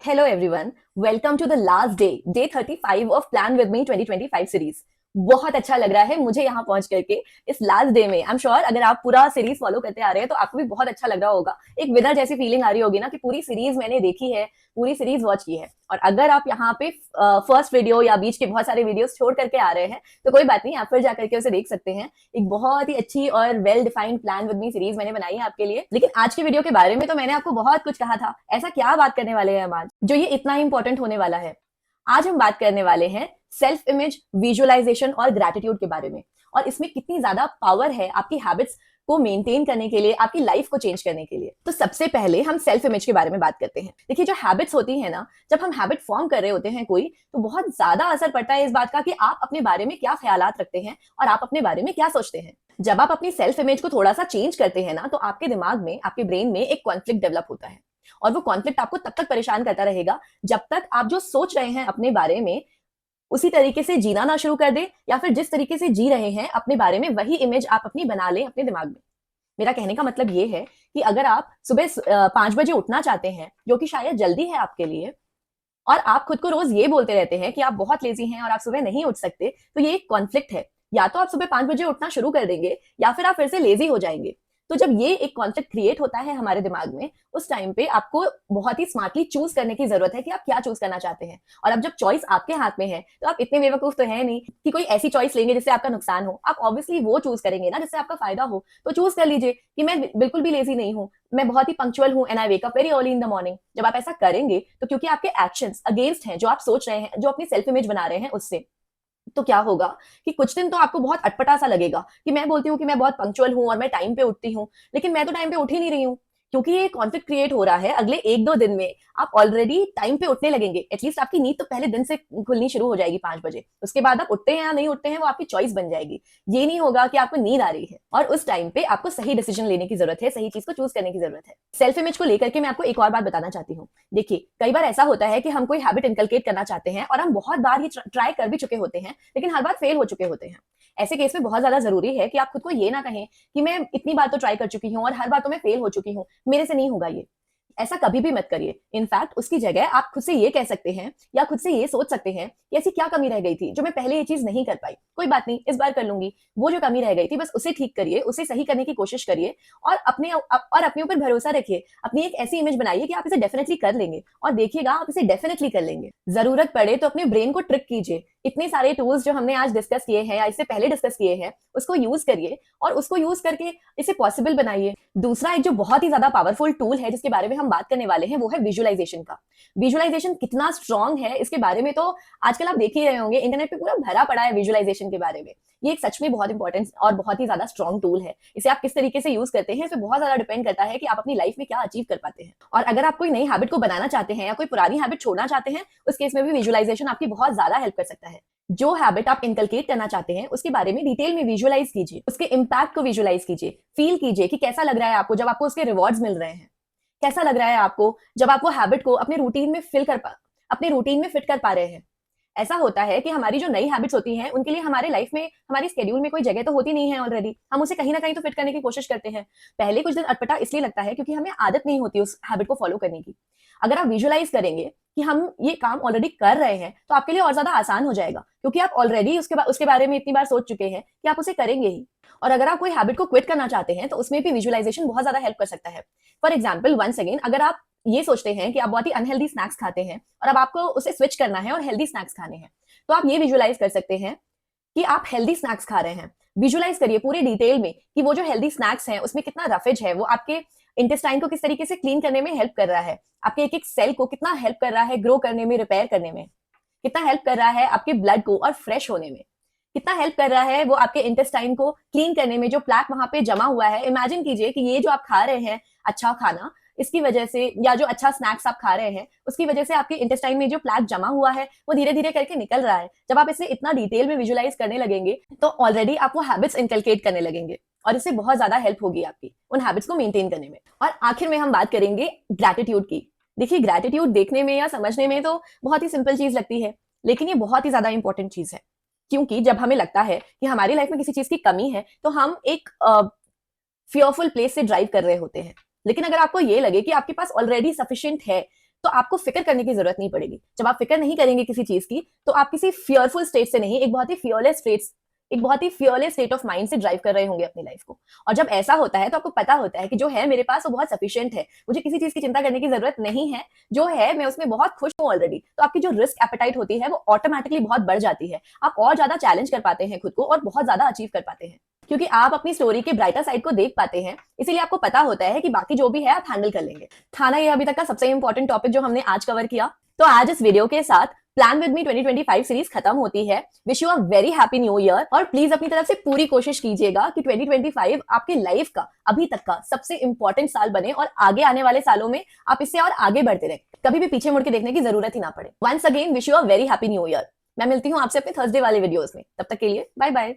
Hello everyone, welcome to the last day 35 of Plan With Me 2025 series. बहुत अच्छा लग रहा है मुझे यहाँ पहुंच करके इस लास्ट डे में। आई एम श्योर अगर आप पूरा सीरीज फॉलो करते आ रहे हैं तो आपको भी बहुत अच्छा लग रहा होगा। एक विनर जैसी फीलिंग आ रही होगी ना कि पूरी सीरीज मैंने देखी है, पूरी सीरीज वॉच की है। और अगर आप यहाँ पे फर्स्ट वीडियो या बीच के बहुत सारे वीडियोस छोड़ करके आ रहे हैं तो कोई बात नहीं, आप फिर जाकर के उसे देख सकते हैं। एक बहुत ही अच्छी और well defined plan with me series मैंने बनाई है आपके लिए। लेकिन आज के वीडियो के बारे में तो मैंने आपको बहुत कुछ कहा था। ऐसा क्या बात करने वाले हैं हम आज जो ये इतना इंपॉर्टेंट होने वाला है? आज हम बात करने वाले हैं सेल्फ इमेज, विजुअलाइजेशन और ग्रैटिट्यूड के बारे में। और इसमें कितनी ज्यादा पावर है आपकी हैबिट्स को मेंटेन करने के लिए, आपकी लाइफ को चेंज करने के लिए। तो सबसे पहले हम सेल्फ इमेज के बारे में बात करते हैं। देखिए, जो हैबिट्स होती है ना, जब हम हैबिट फॉर्म कर रहे होते हैं कोई, तो बहुत ज्यादा असर पड़ता है इस बात का कि आप अपने बारे में क्या ख्यालात रखते हैं और आप अपने बारे में क्या सोचते हैं। जब आप अपनी सेल्फ इमेज को थोड़ा सा चेंज करते हैं ना, तो आपके दिमाग में, आपके ब्रेन में एक कॉन्फ्लिक्ट डेवलप होता है। और वो कॉन्फ्लिक्ट आपको तब तक परेशान करता रहेगा जब तक आप जो सोच रहे हैं अपने बारे में उसी तरीके से जीना ना शुरू कर दे, या फिर जिस तरीके से जी रहे हैं अपने बारे में वही इमेज आप अपनी बना लें अपने दिमाग में। मेरा कहने का मतलब ये है कि अगर आप सुबह 5 बजे उठना चाहते हैं, जो कि शायद जल्दी है आपके लिए, और आप खुद को रोज ये बोलते रहते हैं कि आप बहुत लेजी हैं और आप सुबह नहीं उठ सकते, तो ये एक कॉन्फ्लिक्ट है। या तो आप सुबह 5 बजे उठना शुरू कर देंगे या फिर आप फिर से लेजी हो जाएंगे। तो जब ये एक कॉन्फ्लिक्ट क्रिएट होता है हमारे दिमाग में, उस टाइम पे आपको बहुत ही स्मार्टली चूज करने की जरूरत है कि आप क्या चूज करना चाहते हैं। और अब जब चॉइस आपके हाथ में है तो आप इतने बेवकूफ तो है नहीं कि कोई ऐसी चॉइस लेंगे जिससे आपका नुकसान हो। आप ऑब्वियसली वो चूज करेंगे ना जिससे आपका फायदा हो। तो चूज कर लीजिए कि मैं बिल्कुल भी लेजी नहीं हूँ, मैं बहुत ही पंक्चुअल हूँ and I wake up very early in the morning. जब आप ऐसा करेंगे तो क्योंकि आपके एक्शंस अगेंस्ट हैं जो आप सोच रहे हैं, जो अपनी सेल्फ इमेज बना रहे हैं उससे, तो क्या होगा कि कुछ दिन तो आपको बहुत अटपटा सा लगेगा कि मैं बोलती हूँ कि मैं बहुत पंक्चुअल हूँ और मैं टाइम पे उठती हूँ, लेकिन मैं तो टाइम पे उठ ही नहीं रही हूँ। क्योंकि ये कॉन्फ्लिक्ट क्रिएट हो रहा है। अगले 1-2 दिन में आप ऑलरेडी टाइम पे उठने लगेंगे। एटलीस्ट आपकी नींद तो पहले दिन से खुलनी शुरू हो जाएगी 5 बजे। उसके बाद आप उठते हैं या नहीं उठते हैं वो आपकी चॉइस बन जाएगी। ये नहीं होगा कि आपको नींद आ रही है, और उस टाइम पे आपको सही डिसीजन लेने की जरूरत है, सही चीज को चूज करने की जरूरत है। सेल्फ इमेज को लेकर के मैं आपको एक और बात बताना चाहती हूँ। देखिए, कई बार ऐसा होता है कि हम कोई हैबिट इनकलकेट करना चाहते हैं और हम बहुत बार ये ट्राई कर भी चुके होते हैं, लेकिन हर बार फेल हो चुके होते हैं। ऐसे केस में बहुत ज्यादा जरूरी है कि आप खुद को ये ना कहें कि मैं इतनी बार तो ट्राई कर चुकी हूँ और हर बार तो मैं फेल हो चुकी हूँ, मेरे से नहीं होगा ये। ऐसा कभी भी मत करिए। इनफैक्ट उसकी जगह आप खुद से ये कह सकते हैं या खुद से ये सोच सकते हैं कि ऐसी क्या कमी रह गई थी जो मैं पहले ये चीज नहीं कर पाई। कोई बात नहीं, इस बार कर लूंगी। वो जो कमी रह गई थी बस उसे ठीक करिए, उसे सही करने की कोशिश करिए और अपने ऊपर भरोसा रखिए। अपनी एक ऐसी इमेज बनाइए कि आप इसे डेफिनेटली कर लेंगे, और देखिएगा आप इसे डेफिनेटली कर लेंगे। जरूरत पड़े तो अपने ब्रेन को ट्रिक कीजिए। इतने सारे टूल्स जो हमने आज डिस्कस किए हैं या इससे पहले डिस्कस किए हैं, उसको यूज करिए और उसको यूज करके इसे पॉसिबल बनाइए। दूसरा एक जो बहुत ही ज्यादा पावरफुल टूल है जिसके बारे में हम बात करने वाले हैं वो है विजुअलाइजेशन का। विजुअलाइजेशन कितना स्ट्रांग है इसके बारे में तो आजकल आप देख ही रहे होंगे, इंटरनेट पे पूरा भरा पड़ा है विजुअलाइजेशन के बारे में। ये एक सच में बहुत इंपॉर्टेंट और बहुत ही ज्यादा स्ट्रांग टूल है। इसे आप किस तरीके से यूज करते हैं इस पे बहुत ज्यादा डिपेंड करता है कि आप अपनी लाइफ में क्या अचीव कर पाते हैं। और अगर आप कोई नई हैबिट को बनाना चाहते हैं या कोई पुरानी हैबिट छोड़ना चाहते हैं, उस केस में भी विजुअलाइजेशन आपकी बहुत ज्यादा हेल्प कर सकता है। जो हैबिट आप इनकलकेट करना चाहते हैं उसके बारे में डिटेल में विजुअलाइज कीजिए, उसके इम्पैक्ट को विजुअलाइज कीजिए, फील कीजिए कि कैसा लग रहा है आपको जब आपको उसके रिवॉर्ड्स मिल रहे हैं। कैसा लग रहा है आपको जब आप वो हैबिट को अपने रूटीन में अपने रूटीन में फिट कर पा रहे हैं। ऐसा होता है कि हमारी जो नई हैबिट्स होती हैं उनके लिए हमारे लाइफ में, हमारी स्केड्यूल में कोई जगह तो होती नहीं है ऑलरेडी। हम उसे कहीं ना कहीं तो फिट करने की कोशिश करते हैं। पहले कुछ दिन अटपटा इसलिए लगता है क्योंकि हमें आदत नहीं होती उस हैबिट को फॉलो करने की। अगर आप विजुअलाइज करेंगे कि हम ये काम ऑलरेडी कर रहे हैं तो आपके लिए और ज्यादा आसान हो जाएगा, क्योंकि आप ऑलरेडी उसके बारे में इतनी बार सोच चुके हैं कि आप उसे करेंगे ही। और अगर आप कोई हैबिट को क्विट करना चाहते हैं तो उसमें भी विजुअलाइजेशन बहुत ज्यादा हेल्प कर सकता है। फॉर एग्जाम्पल, वंस अगेन, अगर आप ये सोचते हैं कि आप बहुत ही अनहेल्दी स्नैक्स खाते हैं और अब आपको उसे स्विच करना है और हेल्दी स्नैक्स खाने हैं, तो आप ये विजुअलाइज कर सकते हैं कि आप हेल्दी स्नैक्स खा रहे हैं। विजुअलाइज करिए पूरे डिटेल में कि वो जो हेल्दी स्नैक्स हैं उसमें कितना रफेज है, वो आपके इंटेस्टाइन को किस तरीके से क्लीन करने में हेल्प कर रहा है, आपके एक एक सेल को कितना हेल्प कर रहा है ग्रो करने में, रिपेयर करने में, कितना हेल्प कर रहा है आपके ब्लड को और फ्रेश होने में, कितना हेल्प कर रहा है वो आपके इंटेस्टाइन को क्लीन करने में, जो प्लैक वहां पे जमा हुआ है। इमेजिन कीजिए कि ये जो आप खा रहे हैं अच्छा खाना, इसकी वजह से, या जो अच्छा स्नैक्स आप खा रहे हैं उसकी वजह से आपके इंटेस्टाइन में जो प्लैक जमा हुआ है वो धीरे धीरे करके निकल रहा है। जब आप इसे इतना डिटेल में विजुअलाइज करने लगेंगे तो ऑलरेडी आप वो हैबिट्स इनकलकेट करने लगेंगे और इससे बहुत ज्यादा हेल्प होगी आपकी उन हैबिट्स को मेंटेन करने में। और आखिर में हम बात करेंगे ग्रैटिट्यूड की। देखिए, ग्रैटिट्यूड देखने में या समझने में तो बहुत ही सिंपल चीज लगती है, लेकिन ये बहुत ही ज्यादा इंपॉर्टेंट चीज है। क्योंकि जब हमें लगता है कि हमारी लाइफ में किसी चीज की कमी है तो हम एक फियरफुल प्लेस से ड्राइव कर रहे होते हैं। लेकिन अगर आपको ये लगे कि आपके पास ऑलरेडी सफिशिएंट है, तो आपको फिक्र करने की जरूरत नहीं पड़ेगी। जब आप फिक्र नहीं करेंगे किसी चीज की, तो आप किसी फियरफुल स्टेट से नहीं, एक बहुत ही फियरलेस स्टेट ऑफ माइंड से ड्राइव कर रहे होंगे अपनी लाइफ को। और जब ऐसा होता है तो आपको पता होता है कि जो है मेरे पास वो बहुत सफिशिएंट है, मुझे किसी चीज की चिंता करने की जरूरत नहीं है, जो है मैं उसमें बहुत खुश हूँ ऑलरेडी। तो आपकी जो रिस्क एपेटाइट होती है वो ऑटोमेटिकली बहुत बढ़ जाती है। आप और ज्यादा चैलेंज कर पाते हैं खुद को और बहुत ज्यादा अचीव कर पाते हैं, क्योंकि आप अपनी स्टोरी के ब्राइटर साइड को देख पाते हैं। इसीलिए आपको पता होता है कि बाकी जो भी है आप हैंडल कर लेंगे। था ना ये अभी तक का सबसे इंपॉर्टेंट टॉपिक जो हमने आज कवर किया। तो आज इस वीडियो के साथ प्लान विद मी 2025 सीरीज खत्म होती है। Wish you a very happy new year, और प्लीज अपनी तरफ से पूरी कोशिश कीजिएगा कि 2025 आपके लाइफ का अभी तक का सबसे इंपॉर्टेंट साल बने और आगे आने वाले सालों में आप इससे और आगे बढ़ते रहे, कभी भी पीछे मुड़ के देखने की जरूरत ही ना पड़े। Once again wish you a very happy new year. मैं मिलती हूँ आपसे अपने थर्सडे वाले वीडियोस में। तब तक के लिए बाय बाय।